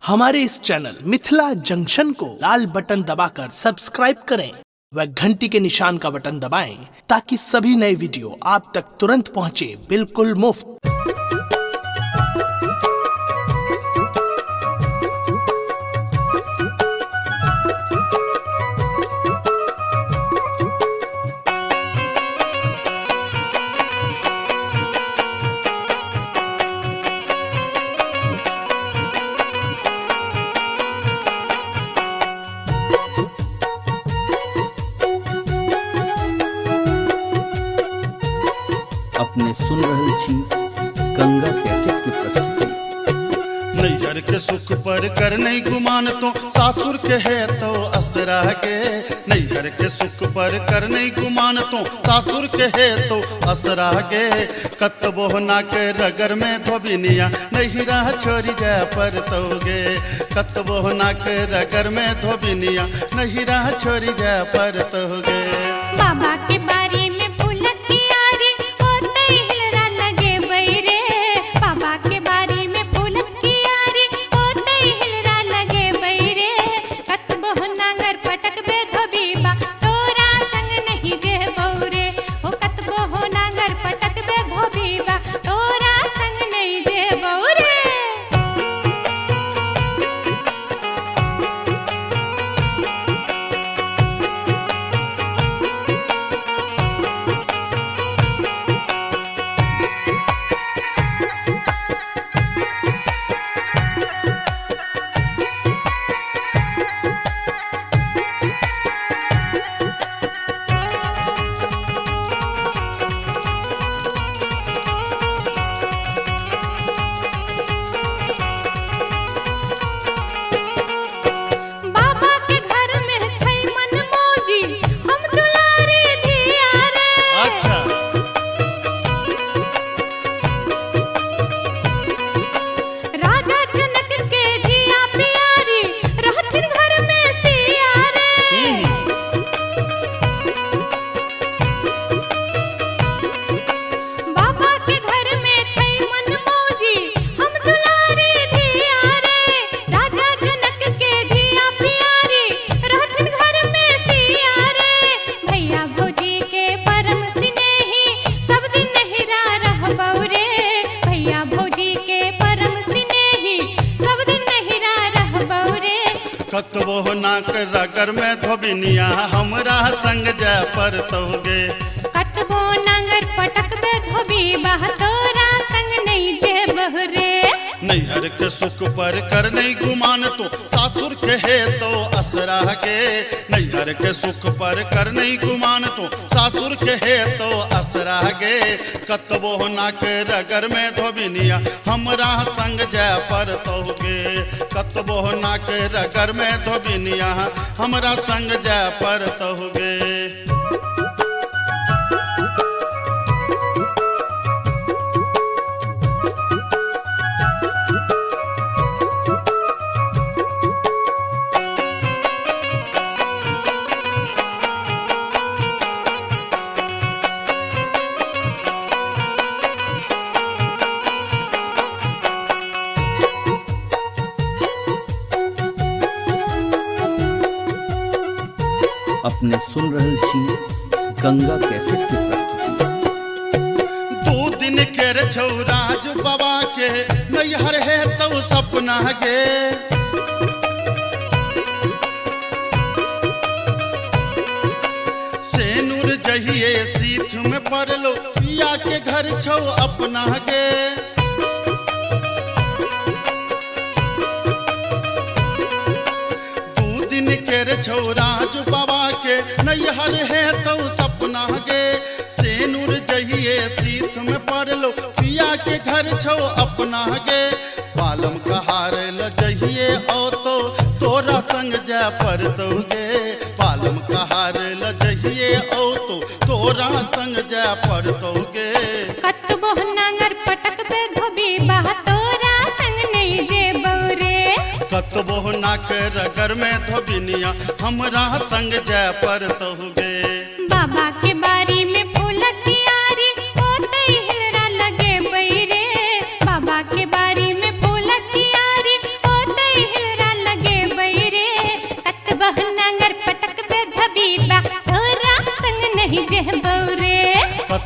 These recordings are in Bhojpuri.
हमारे इस चैनल मिथिला जंक्शन को लाल बटन दबाकर सब्सक्राइब करें व घंटी के निशान का बटन दबाएं ताकि सभी नए वीडियो आप तक तुरंत पहुंचे बिल्कुल मुफ्त। अपने सुन रहल छी गंगा कैसेट की प्रस्तुति। नैहर के सुख पर कर नहीं गुमान तो सासुर के है तो असरा के। नैहर के सुख पर कर नहीं गुमान तो सासुर के है तो असरा के। कतबो ना के रगर में धोबिनिया नैहरा छोड़ी जा पर तोगे। कतबो ना के रगर में धोबिनिया नैहरा छोड़ी जा पर तोगे। बाबा के बारी में फूलक की आरी होते हिलरा लगे बैरे। बाबा के बारी में फूलक की आरी होते हिलरा लगे बैरे। कतबो नांगर पटक बे धोबीबा तोरा संग नहीं जे बौरे। ओ कतबो नांगर पटक बे धोबीबा तोरा संग नहीं जे बौरे। बाबा के घर में छै मन मौजी हम दुलारी धिया रे। अच्छा राजा जनक के जिया प्यारी रहथिन घर में सिया रे। बाबा के घर में छै मन मौजी हम दुलारी धिया रे। राजा जनक के जिया प्यारी रहथिन घर में सिया रे। भैया भौजी के परम स्नेही सब दिन नहिरा रहबौ रे। भैया भौजी के परम स्नेही सब दिन नहिरा रहबौ रे। कतबो ना के रगर में धोबिनिया हमरा संग जा पर तोगे। कतबो नांगर पटक बे धोबीबा तोरा संग नहीं जे बहरे। नैहर के सुख पर कर नहीं गुमान तो सासुर के है तो असरा के। नैहर के सुख पर कर नहीं गुमान तो सासुर के है तो असरा के। कतबो ना के रगर में धोबिनिया हमरा संग जा पर तोगे। कतबो ना के रगर में धोबिनिया हमरा संग जा पर तोगे। अपने सुन रहल छी गंगा कैसेट की प्रस्तुति। दो दिन के छौराज बाबा के नैहर है तो सपना गे। सेनुर जहिए सीख में पड़लो पिया के घर छौ अपना गे। दू दिन के छौराज बाबा के नैहर है तो सपना गे। सेनुर जहिए सीख में पड़लो पिया के घर छौ अपना गे। बालम कहार ल जहिए ओ तो तोरा संग जा पर तोगे। बालम कहार ल जहिए ओ तो तोरा संग जा पर तोगे। कतबो नांगर पटक बे धोबीबा तोरा संग नहीं जे बौरे। कतबो ना के रगर में धोबिनिया हमरा संग जा पर तोगे। बाबा के बारी में फूलक की आरी होते हिलरा लगे बैरे। बाबा के बारी में फूलक की आरी होते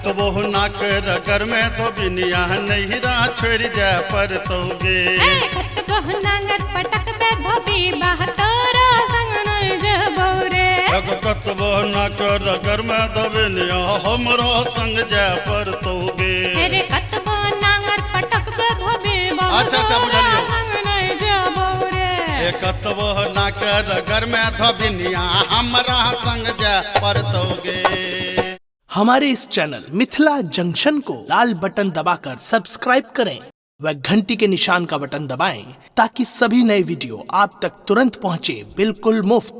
कतबो ना कर अगर मैं तो बिनिया नैहरा छोड़ जा पर तोगे नांगर पटक बे धोबी बहतोरा संग नहीं जबो रे कतबो ना कर अगर मैं तो बिनिया हमरो संग जा पर तोगे रे कतबो नांगर पटक बे धोबी अच्छा बुझलियो संग नहीं जबो रे कतबो ना कर अगर मैं तो बिनिया हमरा संग जा पर तोगे। हमारे इस चैनल मिथिला जंक्शन को लाल बटन दबाकर सब्सक्राइब करें व घंटी के निशान का बटन दबाएं ताकि सभी नए वीडियो आप तक तुरंत पहुंचे बिल्कुल मुफ्त।